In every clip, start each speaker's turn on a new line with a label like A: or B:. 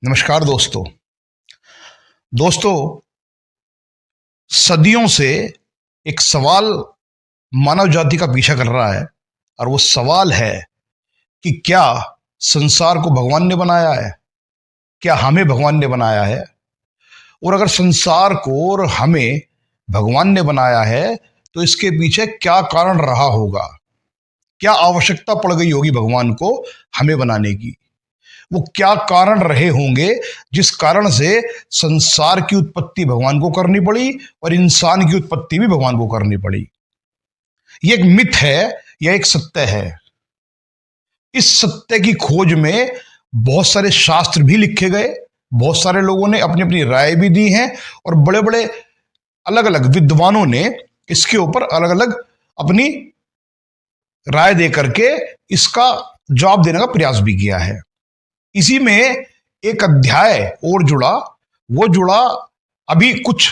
A: नमस्कार दोस्तों। दोस्तों, सदियों से एक सवाल मानव जाति का पीछा कर रहा है और वो सवाल है कि क्या संसार को भगवान ने बनाया है? क्या हमें भगवान ने बनाया है? और अगर संसार को और हमें भगवान ने बनाया है तो इसके पीछे क्या कारण रहा होगा? क्या आवश्यकता पड़ गई होगी भगवान को हमें बनाने की? वो क्या कारण रहे होंगे जिस कारण से संसार की उत्पत्ति भगवान को करनी पड़ी और इंसान की उत्पत्ति भी भगवान को करनी पड़ी? ये एक मिथ है या एक सत्य है? इस सत्य की खोज में बहुत सारे शास्त्र भी लिखे गए, बहुत सारे लोगों ने अपनी अपनी राय भी दी है और बड़े बड़े अलग अलग विद्वानों ने इसके ऊपर अलग अलग अपनी राय दे करके इसका जवाब देने का प्रयास भी किया है। इसी में एक अध्याय और जुड़ा, वो जुड़ा अभी कुछ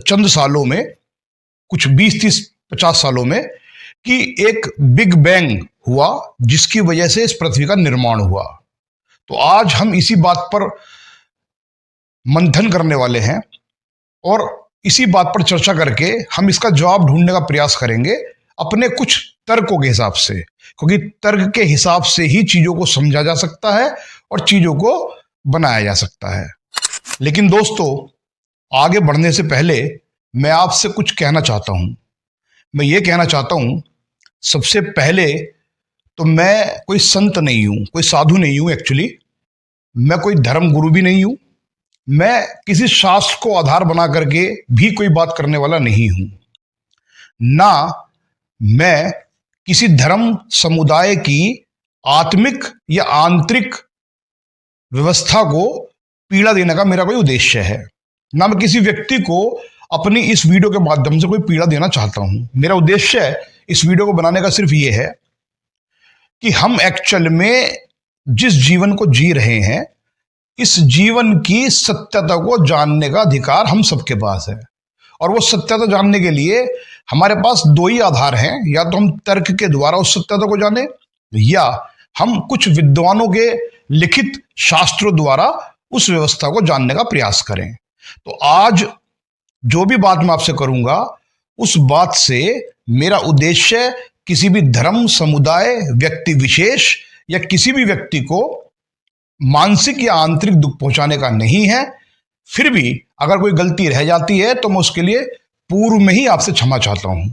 A: चंद सालों में, कुछ 20-30-50 सालों में, कि एक बिग बैंग हुआ जिसकी वजह से इस पृथ्वी का निर्माण हुआ। तो आज हम इसी बात पर मंथन करने वाले हैं और इसी बात पर चर्चा करके हम इसका जवाब ढूंढने का प्रयास करेंगे अपने कुछ तर्कों के हिसाब से, क्योंकि तर्क के हिसाब से ही चीजों को समझा जा सकता है और चीजों को बनाया जा सकता है। लेकिन दोस्तों, आगे बढ़ने से पहले मैं आपसे कुछ कहना चाहता हूं। मैं ये कहना चाहता हूं, सबसे पहले तो मैं कोई संत नहीं हूं, कोई साधु नहीं हूं। एक्चुअली मैं कोई धर्म गुरु भी नहीं हूं। मैं किसी शास्त्र को आधार बना करके भी कोई बात करने वाला नहीं हूं। ना मैं किसी धर्म समुदाय की आत्मिक या आंतरिक व्यवस्था को पीड़ा देने का मेरा कोई उद्देश्य है। ना मैं किसी व्यक्ति को अपनी इस वीडियो के माध्यम से कोई पीड़ा देना चाहता हूं। मेरा उद्देश्य इस वीडियो को बनाने का सिर्फ ये है कि हम एक्चुअल में जिस जीवन को जी रहे हैं, इस जीवन की सत्यता को जानने का अधिकार हम सबके पास है। और वो सत्यता जानने के लिए हमारे पास दो ही आधार हैं, या तो हम तर्क के द्वारा उस सत्यता को जाने, या हम कुछ विद्वानों के लिखित शास्त्रों द्वारा उस व्यवस्था को जानने का प्रयास करें। तो आज जो भी बात मैं आपसे करूंगा, उस बात से मेरा उद्देश्य किसी भी धर्म समुदाय, व्यक्ति विशेष या किसी भी व्यक्ति को मानसिक या आंतरिक दुख पहुंचाने का नहीं है। फिर भी अगर कोई गलती रह जाती है तो मैं उसके लिए पूर्व में ही आपसे क्षमा चाहता हूं।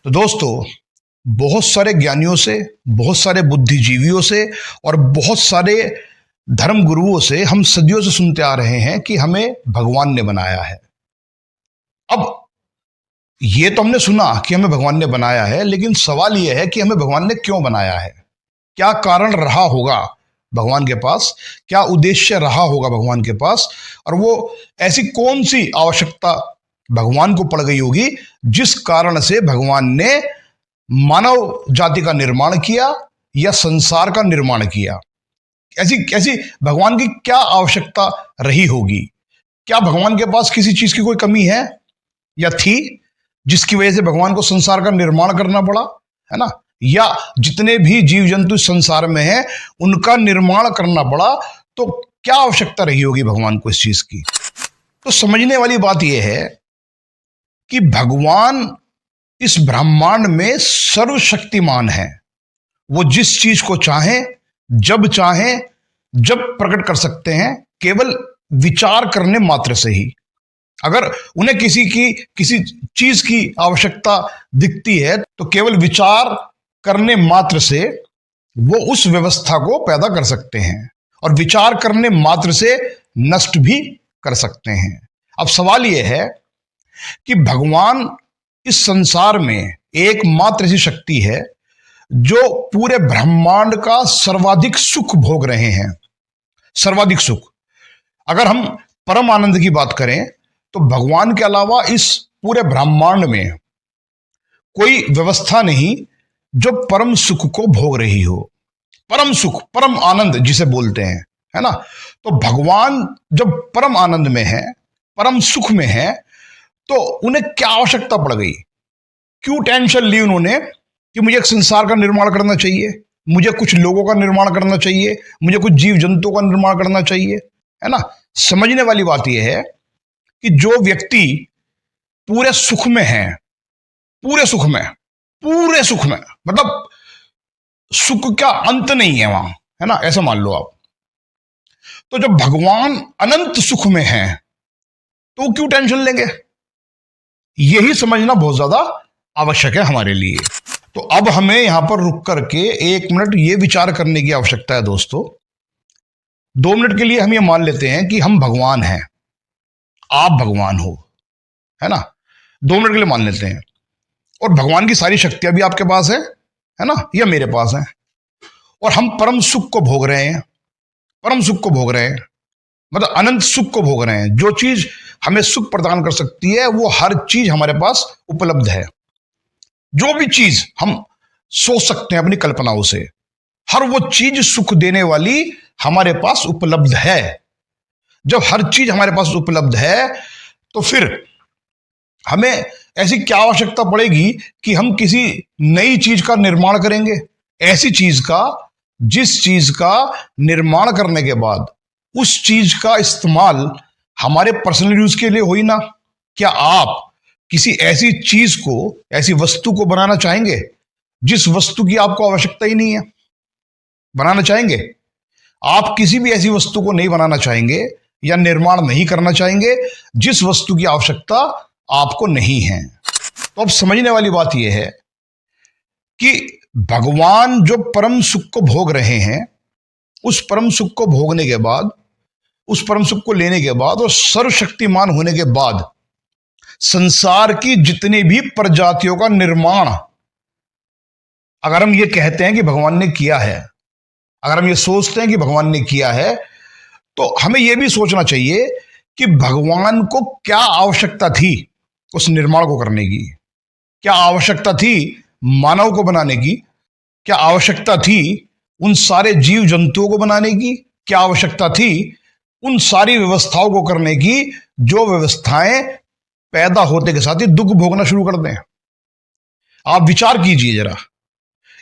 A: तो दोस्तों, बहुत सारे ज्ञानियों से, बहुत सारे बुद्धिजीवियों से और बहुत सारे धर्म गुरुओं से हम सदियों से सुनते आ रहे हैं कि हमें भगवान ने बनाया है। अब ये तो हमने सुना कि हमें भगवान ने बनाया है, लेकिन सवाल यह है कि हमें भगवान ने क्यों बनाया है? क्या कारण रहा होगा भगवान के पास? क्या उद्देश्य रहा होगा भगवान के पास? और वो ऐसी कौन सी आवश्यकता भगवान को पड़ गई होगी जिस कारण से भगवान ने मानव जाति का निर्माण किया या संसार का निर्माण किया? ऐसी भगवान की क्या आवश्यकता रही होगी? क्या भगवान के पास किसी चीज की कोई कमी है या थी जिसकी वजह से भगवान को संसार का निर्माण करना पड़ा, है ना? या जितने भी जीव जंतु संसार में हैं उनका निर्माण करना पड़ा, तो क्या आवश्यकता रही होगी भगवान को इस चीज की? तो समझने वाली बात यह है कि भगवान इस ब्रह्मांड में सर्वशक्तिमान है। वो जिस चीज को चाहें, जब चाहें, जब प्रकट कर सकते हैं, केवल विचार करने मात्र से ही। अगर उन्हें किसी चीज की आवश्यकता दिखती है तो केवल विचार करने मात्र से वो उस व्यवस्था को पैदा कर सकते हैं और विचार करने मात्र से नष्ट भी कर सकते हैं। अब सवाल यह है कि भगवान इस संसार में एकमात्र ऐसी शक्ति है जो पूरे ब्रह्मांड का सर्वाधिक सुख भोग रहे हैं। सर्वाधिक सुख। अगर हम परम आनंद की बात करें तो भगवान के अलावा इस पूरे ब्रह्मांड में कोई व्यवस्था नहीं जो परम सुख को भोग रही हो। परम सुख, परम आनंद जिसे बोलते हैं, है ना? तो भगवान जब परम आनंद में है, परम सुख में है, तो उन्हें क्या आवश्यकता पड़ गई? क्यों टेंशन ली उन्होंने कि मुझे एक संसार का निर्माण करना चाहिए, मुझे कुछ लोगों का निर्माण करना चाहिए, मुझे कुछ जीव जंतुओं का निर्माण करना चाहिए? है ना। समझने वाली बात यह है कि जो व्यक्ति पूरे सुख में है, पूरे सुख में, पूरे सुख में, मतलब सुख का अंत नहीं है वहां, है ना, ऐसा मान लो आप। तो जब भगवान अनंत सुख में है तो क्यों टेंशन लेंगे? यही समझना बहुत ज्यादा आवश्यक है हमारे लिए। तो अब हमें यहां पर रुक करके 1 मिनट ये विचार करने की आवश्यकता है दोस्तों। 2 मिनट के लिए हम ये मान लेते हैं कि हम भगवान हैं, आप भगवान हो, है ना। 2 मिनट के लिए मान लेते हैं, और भगवान की सारी शक्तियां भी आपके पास है ना, या मेरे पास है, और हम परम सुख को भोग रहे हैं, परम सुख को भोग रहे हैं, मतलब अनंत सुख को भोग रहे हैं। जो चीज हमें सुख प्रदान कर सकती है वो हर चीज हमारे पास उपलब्ध है। जो भी चीज हम सोच सकते हैं अपनी कल्पनाओं से, हर वो चीज सुख देने वाली हमारे पास उपलब्ध है। जब हर चीज हमारे पास उपलब्ध है तो फिर हमें ऐसी क्या आवश्यकता पड़ेगी कि हम किसी नई चीज का निर्माण करेंगे? ऐसी चीज का जिस चीज का निर्माण करने के बाद उस चीज का इस्तेमाल हमारे पर्सनल यूज के लिए हो ही ना। क्या आप किसी ऐसी चीज को, ऐसी वस्तु को बनाना चाहेंगे जिस वस्तु की आपको आवश्यकता ही नहीं है? बनाना चाहेंगे? आप किसी भी ऐसी वस्तु को नहीं बनाना चाहेंगे या निर्माण नहीं करना चाहेंगे जिस वस्तु की आवश्यकता आपको नहीं है। तो अब समझने वाली बात यह है कि भगवान जो परम सुख को भोग रहे हैं, उस परम सुख को भोगने के बाद, उस परम सुख को लेने के बाद और सर्वशक्तिमान होने के बाद संसार की जितनी भी प्रजातियों का निर्माण अगर हम ये कहते हैं कि भगवान ने किया है, अगर हम ये सोचते हैं कि भगवान ने किया है, तो हमें यह भी सोचना चाहिए कि भगवान को क्या आवश्यकता थी उस निर्माण को करने की। क्या आवश्यकता थी मानव को बनाने की? क्या आवश्यकता थी उन सारे जीव जंतुओं को बनाने की? क्या आवश्यकता थी उन सारी व्यवस्थाओं को करने की जो व्यवस्थाएं पैदा होते के साथ ही दुख भोगना शुरू कर दें? आप विचार कीजिए जरा,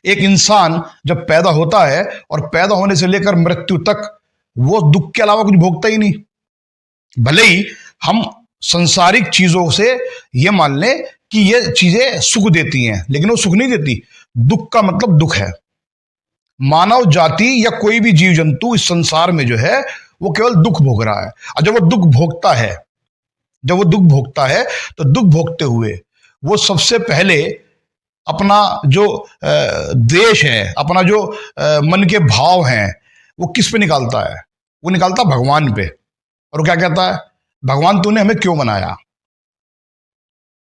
A: एक इंसान जब पैदा होता है और पैदा होने से लेकर मृत्यु तक वो दुख के अलावा कुछ भोगता ही नहीं। भले ही हम संसारिक चीजों से ये मान लें कि ये चीजें सुख देती हैं, लेकिन वो सुख नहीं देती। दुख का मतलब दुख है। मानव जाति या कोई भी जीव जंतु इस संसार में जो है वो केवल दुख भोग रहा है। और जब वो दुख भोगता है, जब वो दुख भोगता है तो दुख भोगते हुए वो सबसे पहले अपना जो द्वेष है, अपना जो मन के भाव हैं, वो किस पे निकालता है? वो निकालता भगवान पे। और वो क्या कहता है? भगवान तूने हमें क्यों बनाया?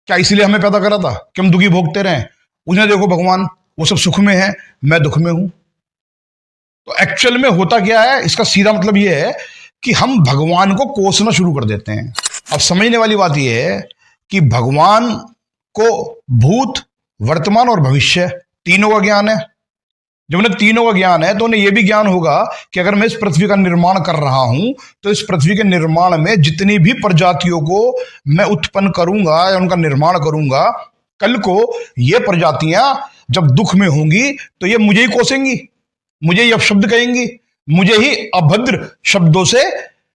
A: क्या इसलिए हमें पैदा करा था कि हम दुखी भोगते रहें? उन्हें देखो भगवान वो सब सुख में है, मैं दुख में हूं। तो एक्चुअल में होता क्या है? इसका सीधा मतलब यह है कि हम भगवान को कोसना शुरू कर देते हैं। अब समझने वाली बात यह है कि भगवान को भूत, वर्तमान और भविष्य तीनों का ज्ञान है। जब उन्हें तीनों का ज्ञान है तो उन्हें यह भी ज्ञान होगा कि अगर मैं इस पृथ्वी का निर्माण कर रहा हूं तो इस पृथ्वी के निर्माण में जितनी भी प्रजातियों को मैं उत्पन्न करूंगा या उनका निर्माण करूंगा, कल को ये प्रजातियां जब दुख में होंगी तो ये मुझे ही कोसेंगी, मुझे ही अपशब्द कहेंगी, मुझे ही अभद्र शब्दों से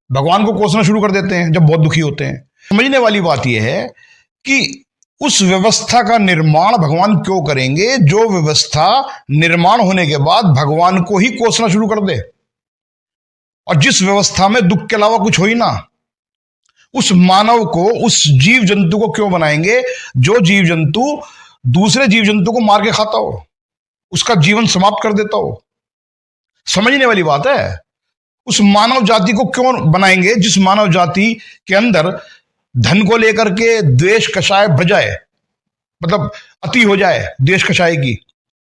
A: भगवान को कोसना शुरू कर देते हैं जब बहुत दुखी होते हैं। समझने वाली बात यह है कि उस व्यवस्था का निर्माण भगवान क्यों करेंगे जो व्यवस्था निर्माण होने के बाद भगवान को ही कोसना शुरू कर दे, और जिस व्यवस्था में दुख के अलावा कुछ हो ही ना। उस मानव को, उस जीव जंतु को क्यों बनाएंगे जो जीव जंतु दूसरे जीव जंतु को मार के खाता हो, उसका जीवन समाप्त कर देता हो। समझने वाली बात है। उस मानव जाति को क्यों बनाएंगे जिस मानव जाति के अंदर धन को लेकर के द्वेष कषाय भर जाए, मतलब अति हो जाए द्वेष कषाय की,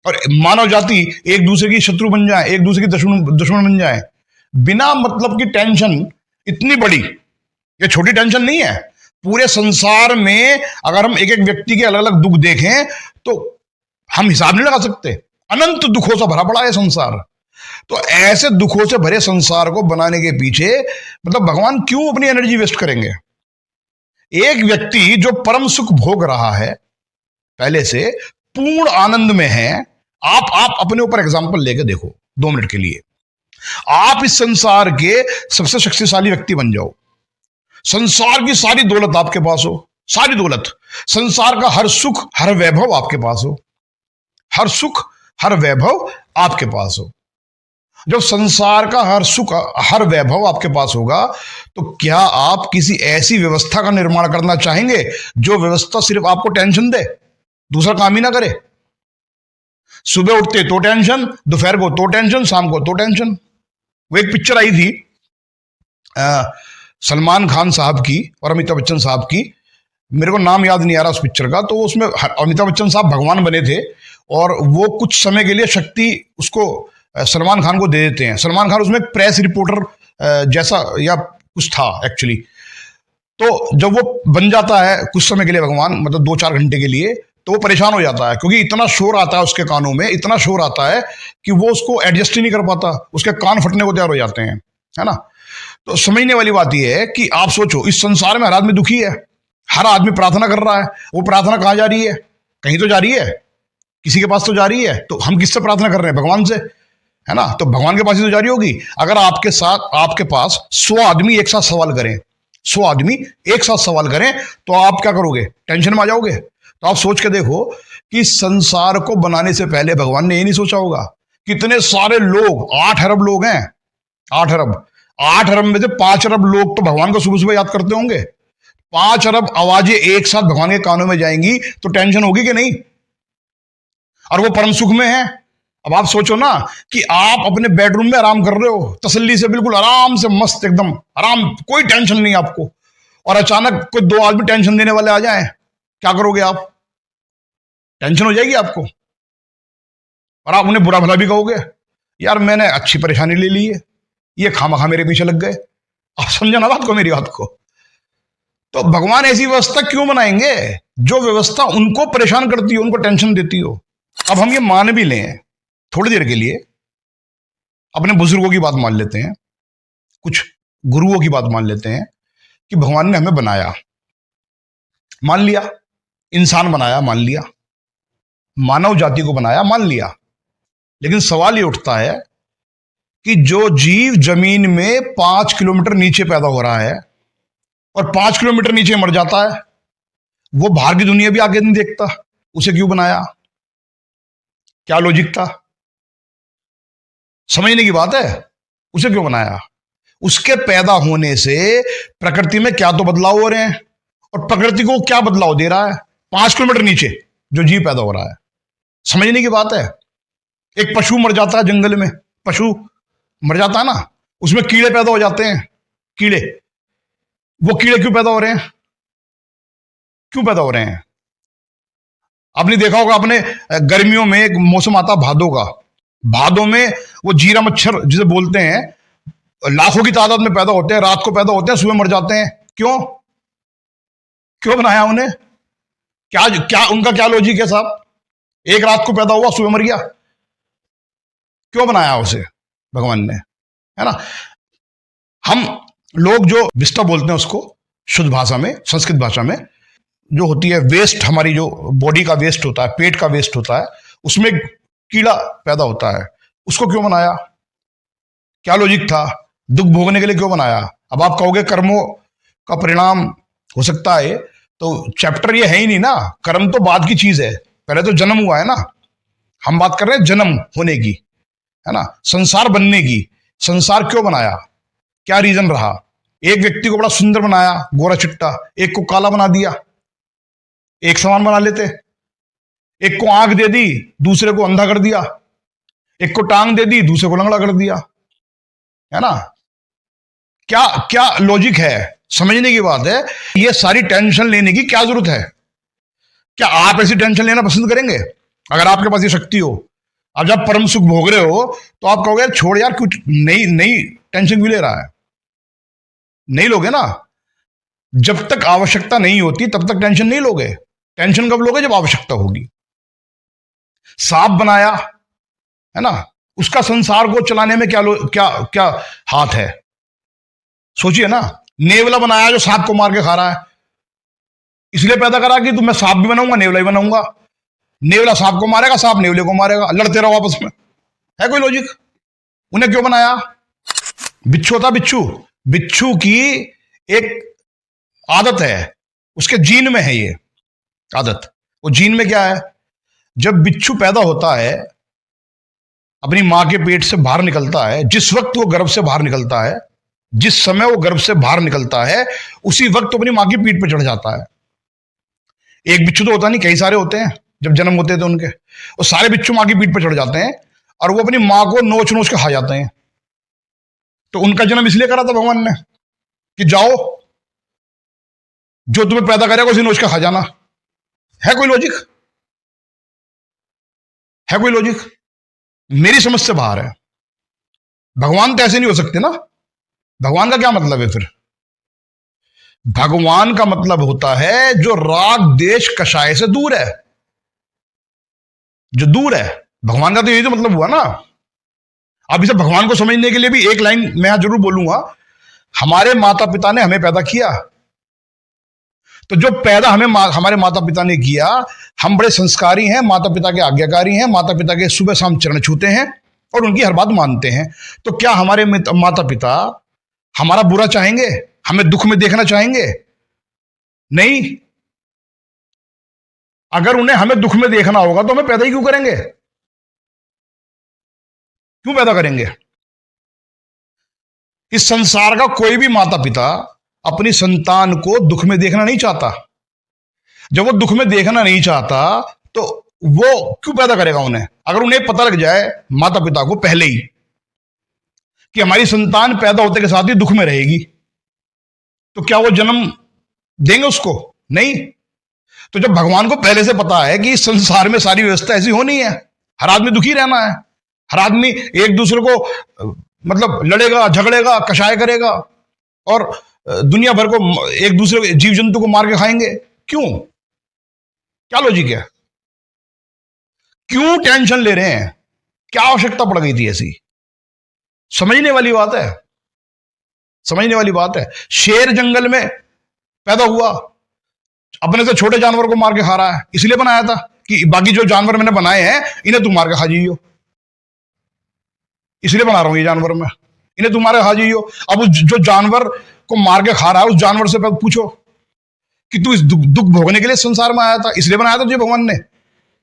A: और मानव जाति एक दूसरे की शत्रु बन जाए, एक दूसरे की दुश्मन बन जाए, बिना मतलब की टेंशन इतनी बड़ी। ये छोटी टेंशन नहीं है। पूरे संसार में अगर हम एक एक व्यक्ति के अलग अलग दुख देखें तो हम हिसाब नहीं लगा सकते। अनंत दुखों से भरा पड़ा है संसार। तो ऐसे दुखों से भरे संसार को बनाने के पीछे मतलब भगवान क्यों अपनी एनर्जी वेस्ट करेंगे? एक व्यक्ति जो परम सुख भोग रहा है, पहले से पूर्ण आनंद में है। आप अपने ऊपर एग्जांपल लेके देखो 2 मिनट के लिए। आप इस संसार के सबसे शक्तिशाली व्यक्ति बन जाओ, संसार की सारी दौलत आपके पास हो, सारी दौलत, संसार का हर सुख हर वैभव आपके पास हो, हर सुख हर वैभव आपके पास हो। जब संसार का हर सुख हर वैभव आपके पास होगा तो क्या आप किसी ऐसी व्यवस्था का निर्माण करना चाहेंगे जो व्यवस्था सिर्फ आपको टेंशन दे, दूसरा काम ही ना करे? सुबह उठते तो टेंशन, दोपहर को तो टेंशन, शाम को तो टेंशन। वो एक पिक्चर आई थी सलमान खान साहब की और अमिताभ बच्चन साहब की, मेरे को नाम याद नहीं आ रहा उस पिक्चर का। तो उसमें अमिताभ बच्चन साहब भगवान बने थे और वो कुछ समय के लिए शक्ति उसको सलमान खान को दे देते हैं। सलमान खान उसमें एक प्रेस रिपोर्टर जैसा या कुछ था एक्चुअली। तो जब वो बन जाता है कुछ समय के लिए भगवान, मतलब 2-4 घंटे के लिए, तो वो परेशान हो जाता है क्योंकि इतना शोर आता है उसके कानों में, इतना शोर आता है कि वो उसको एडजस्ट ही नहीं कर पाता, उसके कान फटने को तैयार हो जाते हैं, है ना। तो समझने वाली बात यह है कि आप सोचो, इस संसार में हर आदमी दुखी है, हर आदमी प्रार्थना कर रहा है। वो प्रार्थना कहाँ जा रही है? कहीं तो जा रही है, किसी के पास तो जा रही है। तो हम किससे प्रार्थना कर रहे हैं? भगवान से, है ना। तो भगवान के पास ही तो जा रही होगी। अगर आपके पास 100 आदमी एक साथ सवाल करें, 100 आदमी एक साथ सवाल करें, तो आप क्या करोगे? टेंशन में आ जाओगे। तो आप सोच के देखो कि संसार को बनाने से पहले भगवान ने ये नहीं सोचा होगा कितने सारे लोग, 8 अरब लोग हैं, 8 अरब, 8 अरब में से 5 अरब लोग तो भगवान को सुबह सुबह याद करते होंगे। 5 अरब आवाजें एक साथ भगवान के कानों में जाएंगी तो टेंशन होगी कि नहीं? और वो परम सुख में है। अब आप सोचो ना कि आप अपने बेडरूम में आराम कर रहे हो, तसल्ली से, बिल्कुल आराम से, मस्त एकदम आराम, कोई टेंशन नहीं आपको, और अचानक कोई 2 आदमी टेंशन देने वाले आ जाएं, क्या करोगे आप? टेंशन हो जाएगी आपको, और आप उन्हें बुरा भला भी कहोगे, यार मैंने अच्छी परेशानी ले ली है, ये खामखा मेरे पीछे लग गए। आप समझो ना बात को, मेरी बात को। तो भगवान ऐसी व्यवस्था क्यों बनाएंगे जो व्यवस्था उनको परेशान करती हो, उनको टेंशन देती हो? अब हम ये मान भी लें थोड़ी देर के लिए, अपने बुजुर्गों की बात मान लेते हैं, कुछ गुरुओं की बात मान लेते हैं कि भगवान ने हमें बनाया, मान लिया, इंसान बनाया, मान लिया, मानव जाति को बनाया, मान लिया। लेकिन सवाल ये उठता है कि जो जीव जमीन में 5 किलोमीटर नीचे पैदा हो रहा है और 5 किलोमीटर नीचे मर जाता है, वो बाहर की दुनिया भी आगे नहीं देखता, उसे क्यों बनाया? क्या लॉजिक था? समझने की बात है। उसे क्यों बनाया? उसके पैदा होने से प्रकृति में क्या तो बदलाव हो रहे हैं, और प्रकृति को क्या बदलाव दे रहा है? 5 किलोमीटर नीचे जो जीव पैदा हो रहा है। समझने की बात है। एक पशु मर जाता है जंगल में, पशु मर जाता है ना, उसमें कीड़े पैदा हो जाते हैं, कीड़े। वो कीड़े क्यों पैदा हो रहे हैं? क्यों पैदा हो रहे हैं? आपने देखा होगा, अपने गर्मियों में एक मौसम आता भादों का, भादों में वो जीरा मच्छर जिसे बोलते हैं, लाखों की तादाद में पैदा होते हैं, रात को पैदा होते हैं, सुबह मर जाते हैं। क्यों? क्यों बनाया उन्हें? क्या क्या उनका क्या लॉजिक है साहब? एक रात को पैदा हुआ, सुबह मर गया, क्यों बनाया उसे भगवान ने? है ना। हम लोग जो विस्टा बोलते हैं उसको शुद्ध भाषा में, संस्कृत भाषा में, जो होती है वेस्ट, हमारी जो बॉडी का वेस्ट होता है, पेट का वेस्ट होता है, उसमें कीड़ा पैदा होता है। उसको क्यों बनाया? क्या लॉजिक था? दुख भोगने के लिए क्यों बनाया? अब आप कहोगे कर्मों का परिणाम हो सकता है, तो चैप्टर ये है ही नहीं ना, कर्म तो बाद की चीज है, पहले तो जन्म हुआ है ना। हम बात कर रहे हैं जन्म होने की, है ना, संसार बनने की। संसार क्यों बनाया? क्या रीजन रहा? एक व्यक्ति को बड़ा सुंदर बनाया, गोरा चिट्टा, एक को काला बना दिया, एक समान बना लेते। एक को आंख दे दी, दूसरे को अंधा कर दिया, एक को टांग दे दी, दूसरे को लंगड़ा कर दिया, है ना। क्या क्या लॉजिक है? समझने की बात है। ये सारी टेंशन लेने की क्या जरूरत है? क्या आप ऐसी टेंशन लेना पसंद करेंगे अगर आपके पास ये शक्ति हो? अब जब परम सुख भोग रहे हो तो आप कहोगे छोड़ यार, कुछ नई नई टेंशन क्यों ले रहा है? नहीं लोगे ना। जब तक आवश्यकता नहीं होती तब तक टेंशन नहीं लोगे। टेंशन कब लोगे? जब आवश्यकता होगी। सांप बनाया, है ना, उसका संसार को चलाने में क्या क्या हाथ है? सोचिए ना। नेवला बनाया जो सांप को मार के खा रहा है, इसलिए पैदा करा कि मैं सांप भी बनाऊंगा, नेवला भी बनाऊंगा। नेवला सांप को मारेगा, सांप नेवले को मारेगा, लड़ते रहो आपस में। है कोई लॉजिक? उन्हें क्यों बनाया? बिच्छू होता, बिच्छू, बिच्छू की एक आदत है, उसके जीन में है ये आदत। वो जीन में क्या है? जब बिच्छू पैदा होता है, अपनी मां के पेट से बाहर निकलता है, जिस वक्त वो गर्भ से बाहर निकलता है, जिस समय वो गर्भ से बाहर निकलता है, उसी वक्त तो अपनी मां की पीठ पर चढ़ जाता है। एक बिच्छू तो होता नहीं, कई सारे होते हैं। जब जन्म होते थे उनके, वो सारे बिच्छू मां की पीठ पर चढ़ जाते हैं और वो अपनी मां को नोच नोच के खा जाते हैं। तो उनका जन्म इसलिए करा था भगवान ने कि जाओ, जो तुम्हें पैदा करेगा उसे नोच के खा जाना। है कोई लॉजिक? है कोई लॉजिक? मेरी समझ से बाहर है। भगवान तो ऐसे नहीं हो सकते ना। भगवान का क्या मतलब है फिर? भगवान का मतलब होता है जो राग देश कषाय से दूर है, जो दूर है। भगवान का तो यही तो मतलब हुआ ना। अब इसे भगवान को समझने के लिए भी एक लाइन मैं जरूर बोलूंगा। हमारे माता पिता ने हमें पैदा किया, तो जो पैदा हमारे माता पिता ने किया, हम बड़े संस्कारी हैं, माता पिता के आज्ञाकारी हैं, माता पिता के सुबह शाम चरण छूते हैं और उनकी हर बात मानते हैं। तो क्या हमारे माता पिता हमारा बुरा चाहेंगे? हमें दुख में देखना चाहेंगे? नहीं। अगर उन्हें हमें दुख में देखना होगा तो हमें पैदा ही क्यों करेंगे? क्यों पैदा करेंगे? इस संसार का कोई भी माता पिता अपनी संतान को दुख में देखना नहीं चाहता। जब वो दुख में देखना नहीं चाहता तो वो क्यों पैदा करेगा उन्हें? अगर उन्हें पता लग जाए माता पिता को पहले ही कि हमारी संतान पैदा होते के साथ ही दुख में रहेगी, तो क्या वो जन्म देंगे उसको? नहीं। तो जब भगवान को पहले से पता है कि इस संसार में सारी व्यवस्था ऐसी होनी है, हर आदमी दुखी रहना है, हर आदमी एक दूसरे को मतलब लड़ेगा, झगड़ेगा, कषाय करेगा और दुनिया भर को एक दूसरे जीव जंतु को मार के खाएंगे, क्यों? क्या लॉजिक है? क्यों टेंशन ले रहे हैं? क्या आवश्यकता पड़ गई थी ऐसी? समझने वाली बात है, समझने वाली बात है। शेर जंगल में पैदा हुआ, अपने से छोटे जानवर को मार के खा रहा है, इसलिए बनाया था कि बाकी जो जानवर मैंने बनाए हैं इन्हें तुम मार के खा जाइयो, इसलिए बना रहा हूं ये जानवर मैं, इन्हें तुम मार के खा जाइयो। अब उस जो जानवर को मार के खा रहा है, उस जानवर से पूछो कि तू इस दुख भोगने के लिए संसार में आया था? इसलिए बनाया था तुझे भगवान ने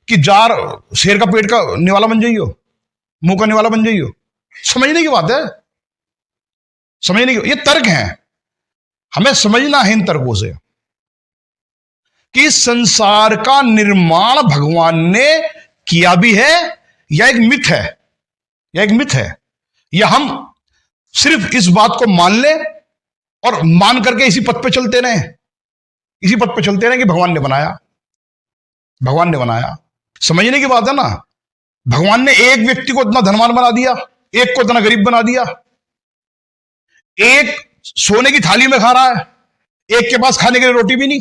A: कि जार शेर का पेट का निवाला बन जाइयो, मुंह का निवाला बन जाइयो। समझने की बात है, समझने की। ये तर्क है, हमें समझना है इन तर्कों से कि संसार का निर्माण भगवान ने किया भी है या एक मिथ है, या एक मिथ है, या हम सिर्फ इस बात को मान लें और मान करके इसी पथ पे चलते रहे, इसी पथ पे चलते रहे कि भगवान ने बनाया, भगवान ने बनाया। समझने की बात है ना। भगवान ने एक व्यक्ति को इतना धनवान बना दिया, एक को इतना गरीब बना दिया। एक सोने की थाली में खा रहा है, एक के पास खाने के लिए रोटी भी नहीं।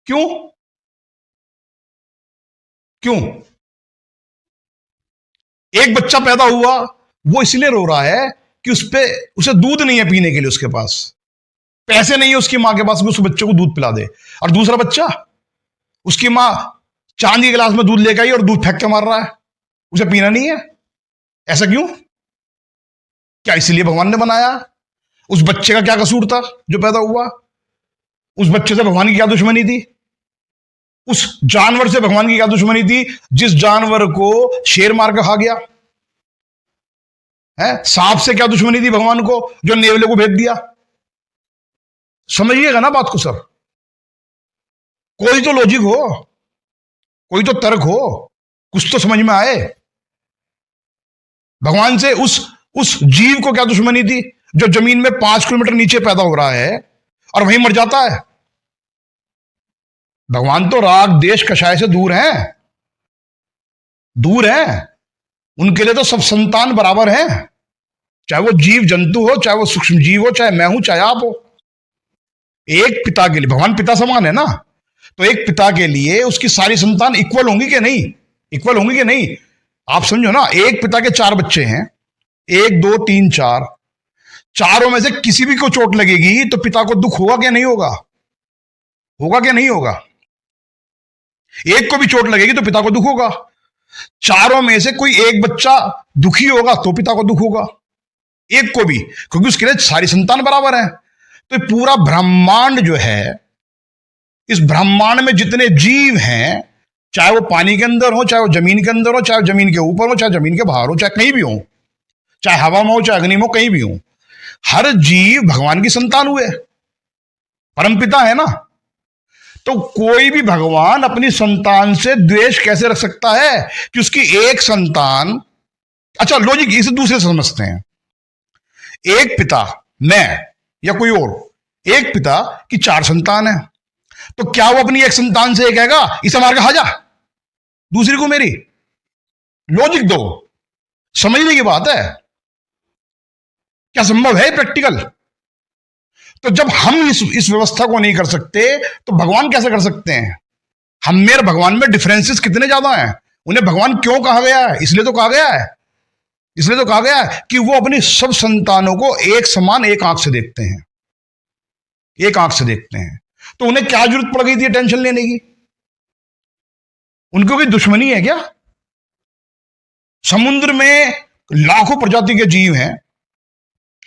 A: क्यों? क्यों? एक बच्चा पैदा हुआ, वो इसलिए रो रहा है कि उसे दूध नहीं है पीने के लिए, उसके पास पैसे नहीं है उसकी मां के पास कि उस बच्चे को दूध पिला दे। और दूसरा बच्चा, उसकी मां चांदी के गिलास में दूध लेकर आई और दूध फेंक के मार रहा है, उसे पीना नहीं है। ऐसा क्यों? क्या इसलिए भगवान ने बनाया? उस बच्चे का क्या कसूर था जो पैदा हुआ? उस बच्चे से भगवान की क्या दुश्मनी थी? उस जानवर से भगवान की क्या दुश्मनी थी जिस जानवर को शेर मार कर खा गया है? सांप से क्या दुश्मनी थी भगवान को जो नेवले को भेज दिया? समझिएगा ना बात को सब। कोई तो लॉजिक हो, कोई तो तर्क हो, कुछ तो समझ में आए। भगवान से उस जीव को क्या दुश्मनी थी जो जमीन में 5 किलोमीटर नीचे पैदा हो रहा है और वहीं मर जाता है? भगवान तो राग देश कषाय से दूर हैं, दूर हैं। उनके लिए तो सब संतान बराबर हैं, चाहे वो जीव जंतु हो, चाहे वो सूक्ष्म जीव हो, चाहे मैं हूं, चाहे आप हो। एक पिता के लिए भगवान पिता समान है ना, तो एक पिता के लिए उसकी सारी संतान इक्वल होंगी कि नहीं? इक्वल होंगी कि नहीं? आप समझो ना, एक पिता के 4 बच्चे हैं, 1 2 3 4, चारों में से किसी भी को चोट लगेगी तो पिता को दुख होगा क्या नहीं होगा? होगा क्या नहीं होगा? एक को भी चोट लगेगी तो पिता को दुख होगा। चारों में से कोई एक बच्चा दुखी होगा तो पिता को दुख होगा, एक को भी, क्योंकि उसके लिए सारी संतान बराबर है। तो पूरा ब्रह्मांड जो है, इस ब्रह्मांड में जितने जीव हैं, चाहे वो पानी के अंदर हो, चाहे वो जमीन के अंदर हो, चाहे जमीन के ऊपर हो, चाहे जमीन के बाहर हो, चाहे कहीं भी हो, चाहे हवा में हो, चाहे अग्नि में हो, कहीं भी हो, हर जीव भगवान की संतान हुए, परमपिता है ना। तो कोई भी भगवान अपनी संतान से द्वेष कैसे रख सकता है कि उसकी एक संतान, अच्छा लॉजिक इसे दूसरे से समझते हैं। एक पिता, मैं या कोई और, एक पिता की 4 संतान है, तो क्या वो अपनी एक संतान से कहेगा इसे मार के खा जा, दूसरी को मेरी? लॉजिक दो, समझने की बात है। क्या संभव है प्रैक्टिकल? तो जब हम इस व्यवस्था को नहीं कर सकते तो भगवान कैसे कर सकते हैं? हम मेरे भगवान में डिफरेंसेस कितने ज्यादा हैं। उन्हें भगवान क्यों कहा गया है? इसलिए तो कहा गया है, इसलिए तो कहा गया है कि वो अपनी सब संतानों को एक समान, एक आंख से देखते हैं, एक आंख से देखते हैं। तो उन्हें क्या जरूरत पड़ गई थी टेंशन लेने की? उनको कोई दुश्मनी है क्या? समुद्र में लाखों प्रजाति के जीव हैं,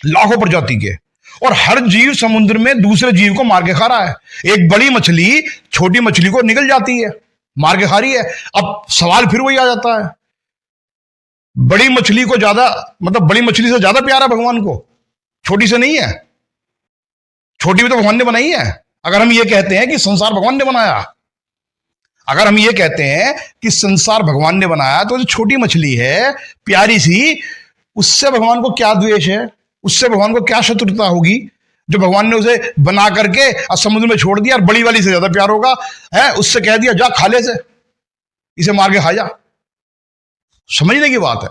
A: लाखों प्रजाति के, और हर जीव समुद्र में दूसरे जीव को मार के खा रहा है। एक बड़ी मछली छोटी मछली को निगल जाती है, मार के खा रही है। अब सवाल फिर वही आ जाता है, बड़ी मछली को ज्यादा, मतलब बड़ी मछली से ज्यादा प्यार है भगवान को, छोटी से नहीं है। छोटी भी तो भगवान ने बनाई है। अगर हम ये कहते हैं कि संसार भगवान ने बनाया, अगर हम ये कहते हैं कि संसार भगवान ने बनाया, तो जो छोटी मछली है प्यारी सी, उससे भगवान को क्या द्वेष है? उससे भगवान को क्या शत्रुता होगी जो भगवान ने उसे बना करके और समुद्र में छोड़ दिया? और बड़ी वाली से ज्यादा प्यार होगा है, उससे कह दिया जा खा ले से, इसे मार के खा जा। समझने की बात है,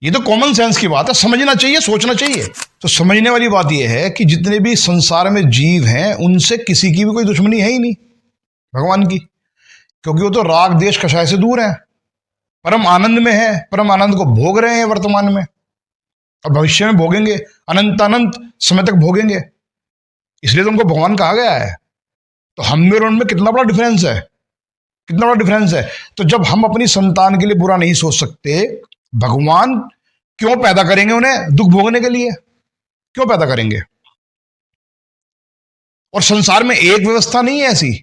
A: ये तो कॉमन सेंस की बात है, समझना चाहिए, सोचना चाहिए। तो समझने वाली बात यह है कि जितने भी संसार में जीव हैं उनसे किसी की भी कोई दुश्मनी है ही नहीं भगवान की, क्योंकि वो तो राग देश कषाय से दूर है, परम आनंद में है, परम आनंद को भोग रहे हैं वर्तमान में, और भविष्य में भोगेंगे, अनंत अनंत समय तक भोगेंगे। इसलिए तो उनको भगवान कहा गया है। तो हम में और उनमें कितना बड़ा डिफरेंस है, कितना बड़ा डिफरेंस है। तो जब हम अपनी संतान के लिए बुरा नहीं सोच सकते, भगवान क्यों पैदा करेंगे उन्हें दुख भोगने के लिए? क्यों पैदा करेंगे? और संसार में एक व्यवस्था नहीं है ऐसी।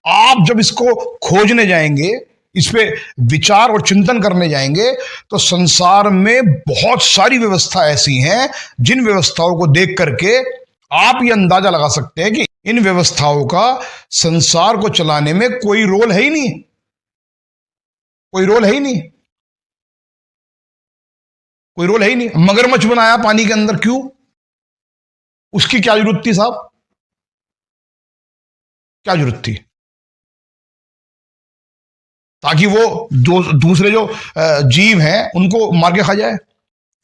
A: आप जब इसको खोजने जाएंगे, इस पे विचार और चिंतन करने जाएंगे, तो संसार में बहुत सारी व्यवस्था ऐसी हैं जिन व्यवस्थाओं को देख करके आप ये अंदाजा लगा सकते हैं कि इन व्यवस्थाओं का संसार को चलाने में कोई रोल है ही नहीं, कोई रोल है ही नहीं, कोई रोल है ही नहीं। मगरमच्छ बनाया पानी के अंदर, क्यों? उसकी क्या जरूरत थी साहब? क्या जरूरत थी? ताकि वो दूसरे जो जीव हैं उनको मार के खा जाए।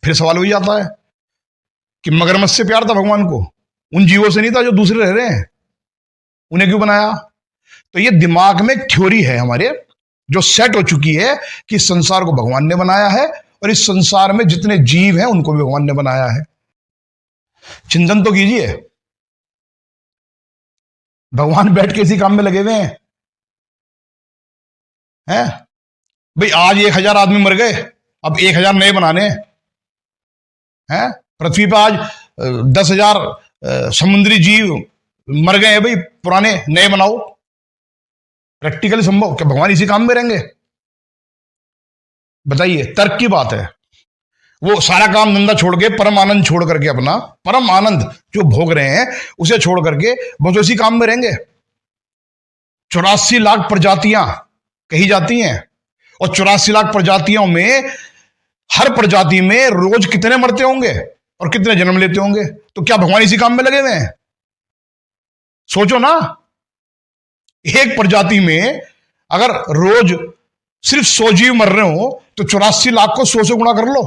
A: फिर सवाल हो जाता है कि मगरमच्छ से प्यार था भगवान को, उन जीवों से नहीं था जो दूसरे रह रहे हैं, उन्हें क्यों बनाया? तो ये दिमाग में एक थ्योरी है हमारे जो सेट हो चुकी है कि संसार को भगवान ने बनाया है और इस संसार में जितने जीव हैं उनको भी भगवान ने बनाया है। चिंतन तो कीजिए, भगवान बैठ के इसी काम में लगे हुए हैं हैं? भाई आज 1000 आदमी मर गए, अब 1000 नए बनाने हैं। पृथ्वी पर आज 10,000 समुद्री जीव मर गए हैं, भाई पुराने नए बनाओ। प्रैक्टिकली संभव? क्या भगवान इसी काम में रहेंगे? बताइए, तर्क की बात है। वो सारा काम धंधा छोड़ के, परम आनंद छोड़ करके, अपना परम आनंद जो भोग रहे हैं उसे छोड़ करके बस इसी काम में रहेंगे। 84 लाख प्रजातियां कही जाती हैं, और 84 लाख प्रजातियों में हर प्रजाति में रोज कितने मरते होंगे और कितने जन्म लेते होंगे? तो क्या भगवान इसी काम में लगे हुए हैं? सोचो ना, एक प्रजाति में अगर रोज सिर्फ 100 जीव मर रहे हो तो 84 लाख को 100 से गुणा कर लो,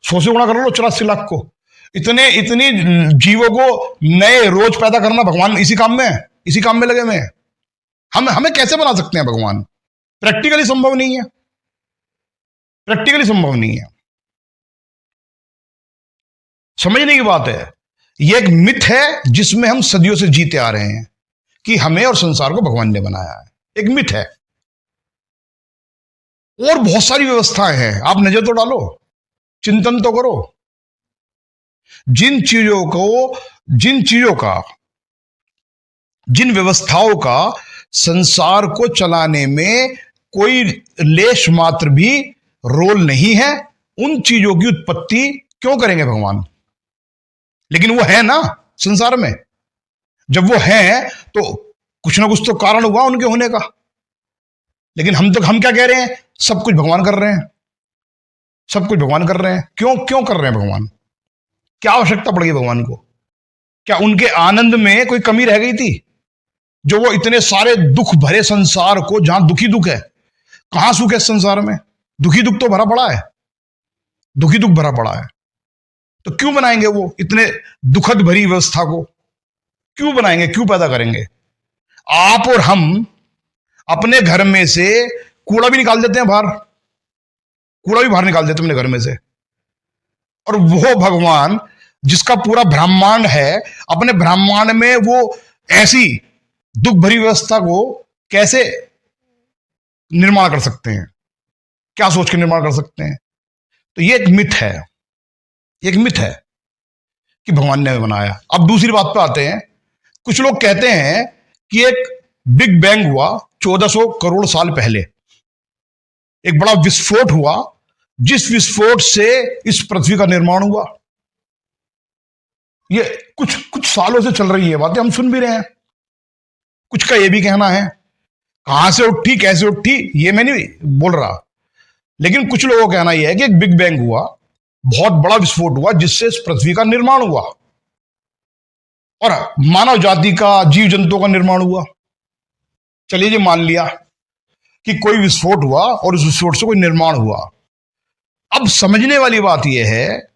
A: 100 से गुणा कर लो 84 लाख को। इतनी जीवों को नए रोज पैदा करना भगवान इसी काम में, इसी काम में लगे हुए हैं। हमें कैसे बना सकते हैं भगवान? प्रैक्टिकली संभव नहीं है, प्रैक्टिकली संभव नहीं है। समझने की बात है, यह एक मिथ है जिसमें हम सदियों से जीते आ रहे हैं कि हमें और संसार को भगवान ने बनाया है। एक मिथ है। और बहुत सारी व्यवस्थाएं हैं, आप नजर तो डालो, चिंतन तो करो। जिन चीजों का, जिन व्यवस्थाओं का संसार को चलाने में कोई लेश मात्र भी रोल नहीं है, उन चीजों की उत्पत्ति क्यों करेंगे भगवान? लेकिन वो है ना संसार में। जब वो है तो कुछ ना कुछ तो कारण हुआ उनके होने का। लेकिन हम क्या कह रहे हैं? सब कुछ भगवान कर रहे हैं, सब कुछ भगवान कर रहे हैं। क्यों क्यों कर रहे हैं भगवान? क्या आवश्यकता पड़ गई भगवान को? क्या उनके आनंद में कोई कमी रह गई थी? जो वो इतने सारे दुख भरे संसार को, जहां दुखी दुख है, कहां सुख है संसार में? दुखी दुख तो भरा पड़ा है, दुखी दुख भरा पड़ा है। तो क्यों बनाएंगे वो इतने दुखद भरी व्यवस्था को? क्यों बनाएंगे, क्यों पैदा करेंगे? आप और हम अपने घर में से कूड़ा भी निकाल देते हैं बाहर, कूड़ा भी बाहर निकाल देते हैं अपने घर में से। और वो भगवान जिसका पूरा ब्रह्मांड है, अपने ब्रह्मांड में वो ऐसी दुख भरी व्यवस्था को कैसे निर्माण कर सकते हैं? क्या सोच के निर्माण कर सकते हैं? तो ये एक मिथ है, एक मिथ है कि भगवान ने बनाया। अब दूसरी बात पे आते हैं। कुछ लोग कहते हैं कि एक बिग बैंग हुआ 1400 करोड़ साल पहले, एक बड़ा विस्फोट हुआ, जिस विस्फोट से इस पृथ्वी का निर्माण हुआ। ये कुछ सालों से चल रही है बातें, हम सुन भी रहे हैं। कुछ का ये भी कहना है, कहां से उठी कैसे उठी ये मैं नहीं बोल रहा, लेकिन कुछ लोगों का कहना यह है कि एक बिग बैंग हुआ, बहुत बड़ा विस्फोट हुआ, जिससे इस पृथ्वी का निर्माण हुआ और मानव जाति का, जीव जंतुओं का निर्माण हुआ। चलिए जी, मान लिया कि कोई विस्फोट हुआ और उस विस्फोट से कोई निर्माण हुआ। अब समझने वाली बात यह है,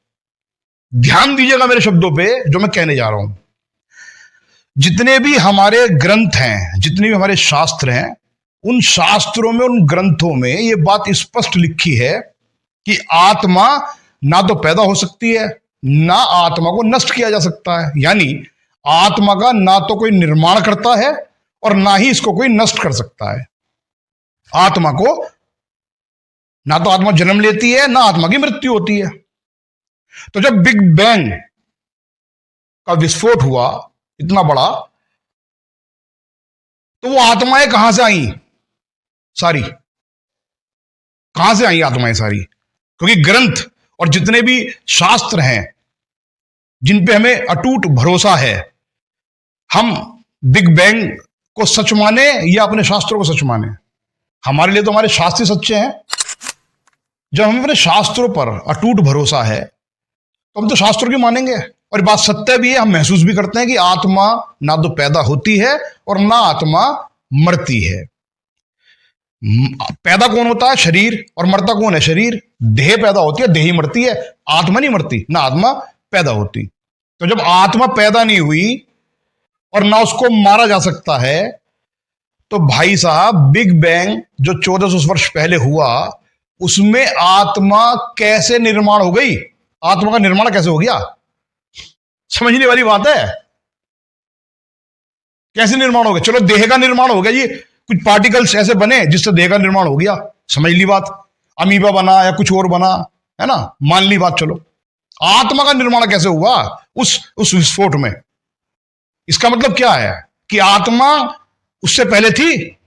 A: ध्यान दीजिएगा मेरे शब्दों पे जो मैं कहने जा रहा हूं। जितने भी हमारे ग्रंथ हैं, जितने भी हमारे शास्त्र हैं, उन शास्त्रों में, उन ग्रंथों में यह बात स्पष्ट लिखी है कि आत्मा ना तो पैदा हो सकती है, ना आत्मा को नष्ट किया जा सकता है। यानी आत्मा का ना तो कोई निर्माण करता है और ना ही इसको कोई नष्ट कर सकता है। आत्मा को ना तो आत्मा जन्म लेती है, ना आत्मा की मृत्यु होती है। तो जब बिग बैंग का विस्फोट हुआ इतना बड़ा, तो वो आत्माएं कहां से आई? सारी कहां से आई आत्माएं सारी? क्योंकि ग्रंथ और जितने भी शास्त्र हैं जिन पे हमें अटूट भरोसा है, हम बिग बैंग को सच माने या अपने शास्त्रों को सच माने? हमारे लिए तो हमारे शास्त्र सच्चे हैं। जब हमें अपने शास्त्रों पर अटूट भरोसा है तो हम तो शास्त्रों की मानेंगे। और बात सत्य भी है, हम महसूस भी करते हैं कि आत्मा ना तो पैदा होती है और ना आत्मा मरती है। पैदा कौन होता है? शरीर। और मरता कौन है? शरीर। देह पैदा होती है, देह ही मरती है, आत्मा नहीं मरती, ना आत्मा पैदा होती। तो जब आत्मा पैदा नहीं हुई और ना उसको मारा जा सकता है, तो भाई साहब बिग बैंग जो 1400 वर्ष पहले हुआ, उसमें आत्मा कैसे निर्माण हो गई? आत्मा का निर्माण कैसे हो गया? समझने वाली बात है। कैसे निर्माण हो गया? चलो देह का निर्माण हो गया जी, कुछ पार्टिकल्स ऐसे बने जिससे देह का निर्माण हो गया, समझ ली बात। अमीबा बना या कुछ और बना, है ना, मान ली बात। चलो आत्मा का निर्माण कैसे हुआ उस विस्फोट में? इसका मतलब क्या है कि आत्मा उससे पहले थी,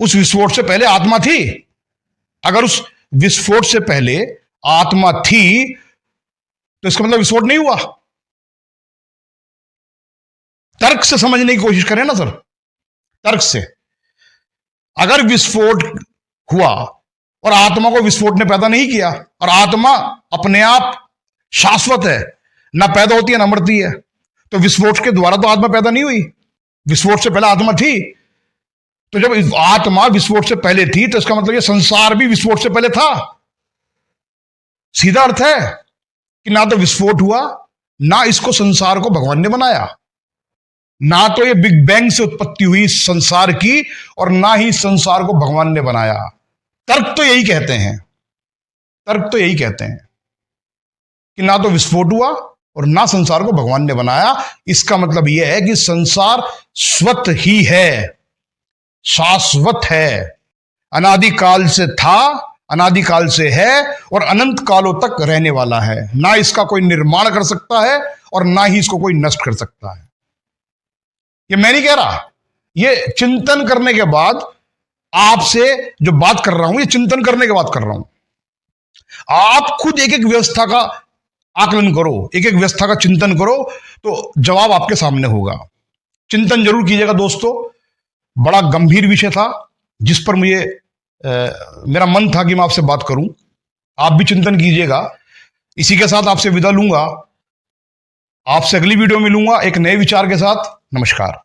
A: उस विस्फोट से पहले आत्मा थी। अगर उस विस्फोट से पहले आत्मा थी तो इसका मतलब विस्फोट नहीं हुआ। तर्क से समझने की कोशिश करें ना सर, तर्क से। अगर विस्फोट हुआ और आत्मा को विस्फोट ने पैदा नहीं किया, और आत्मा अपने आप शाश्वत है, ना पैदा होती है ना मरती है, तो विस्फोट के द्वारा तो आत्मा पैदा नहीं हुई। विस्फोट से पहले आत्मा थी। तो जब आत्मा विस्फोट से पहले थी तो इसका मतलब ये संसार भी विस्फोट से पहले था। सीधा अर्थ है कि ना तो विस्फोट हुआ, ना इसको संसार को भगवान ने बनाया, ना तो ये बिग बैंग से उत्पत्ति हुई संसार की, और ना ही संसार को भगवान ने बनाया। तर्क तो यही कहते हैं, तर्क तो यही कहते हैं कि ना तो विस्फोट हुआ और ना संसार को भगवान ने बनाया। इसका मतलब यह है कि संसार स्वतः ही है, शाश्वत है, अनादिकाल से था, अनादिकाल से है और अनंत कालों तक रहने वाला है। ना इसका कोई निर्माण कर सकता है और ना ही इसको कोई नष्ट कर सकता है। ये मैं नहीं कह रहा, ये चिंतन करने के बाद आपसे जो बात कर रहा हूं, ये चिंतन करने के बाद कर रहा हूं। आप खुद एक एक व्यवस्था का आकलन करो, एक एक व्यवस्था का चिंतन करो, तो जवाब आपके सामने होगा। चिंतन जरूर कीजिएगा दोस्तों। बड़ा गंभीर विषय था जिस पर मुझे मेरा मन था कि मैं आपसे बात करूं। आप भी चिंतन कीजिएगा। इसी के साथ आपसे विदा लूंगा। आपसे अगली वीडियो में मिलूंगा एक नए विचार के साथ। नमस्कार।